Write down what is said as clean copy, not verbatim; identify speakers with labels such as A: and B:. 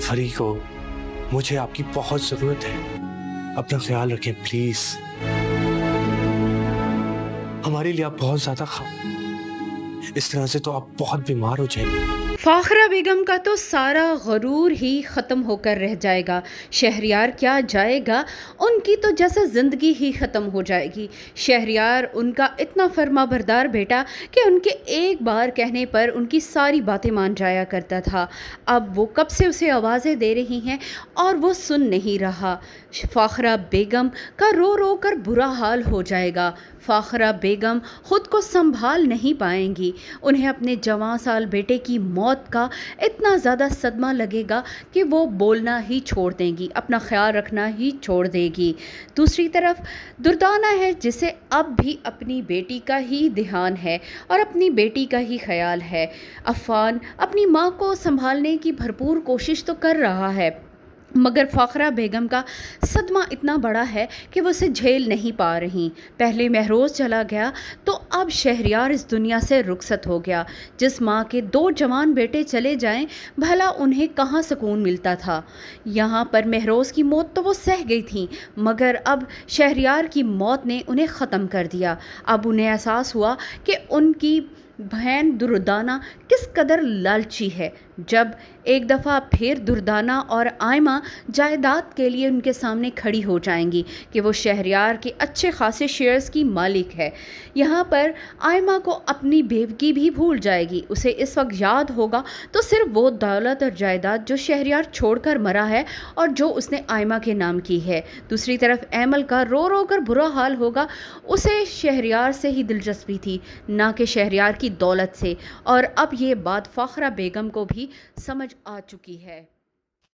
A: फरी को मुझे आपकी बहुत जरूरत है। अपना ख्याल रखें प्लीज। हमारे लिए आप बहुत ज्यादा इस तरह से तो आप बहुत बीमार हो जाएंगे।
B: फाखरा बेगम का तो सारा गरूर ही ख़त्म होकर रह जाएगा। शहरयार क्या जाएगा, उनकी तो जैसे ज़िंदगी ही ख़त्म हो जाएगी। शहरयार उनका इतना फर्माबरदार बेटा कि उनके एक बार कहने पर उनकी सारी बातें मान जाया करता था। अब वो कब से उसे आवाज़ें दे रही हैं और वो सुन नहीं रहा। फाखरा बेगम का रो रो कर बुरा हाल हो जाएगा। फाखरा बेगम ख़ुद को संभाल नहीं पाएंगी। उन्हें अपने जवां साल बेटे की मौत का इतना ज़्यादा सदमा लगेगा कि वो बोलना ही छोड़ देंगी, अपना ख्याल रखना ही छोड़ देगी। दूसरी तरफ दुर्दाना है, जिसे अब भी अपनी बेटी का ही ध्यान है और अपनी बेटी का ही ख्याल है। अफ़ान अपनी माँ को संभालने की भरपूर कोशिश तो कर रहा है, मगर फाखरा बेगम का सदमा इतना बड़ा है कि वो उसे झेल नहीं पा रही। पहले महरोज़ चला गया तो अब शहरयार इस दुनिया से रुखसत हो गया। जिस माँ के 2 जवान बेटे चले जाएं, भला उन्हें कहाँ सुकून मिलता था। यहाँ पर महरोज़ की मौत तो वो सह गई थी, मगर अब शहरयार की मौत ने उन्हें ख़त्म कर दिया। अब उन्हें एहसास हुआ कि उनकी बहन दुर्दाना किस कदर लालची है। जब एक दफ़ा फिर दुर्दाना और आयमा जायदाद के लिए उनके सामने खड़ी हो जाएंगी कि वो शहरयार के अच्छे खासे शेयर्स की मालिक है, यहाँ पर आयमा को अपनी बेवकी भी भूल जाएगी। उसे इस वक्त याद होगा तो सिर्फ वो दौलत और जायदाद जो शहरयार छोड़कर मरा है और जो उसने आयमा के नाम की है। दूसरी तरफ ऐमल का रो रो कर बुरा हाल होगा। उसे शहरयार से ही दिलचस्पी थी, ना कि शहरयार की दौलत से, और अब ये बात फाखरा बेगम को भी समझ आ चुकी है।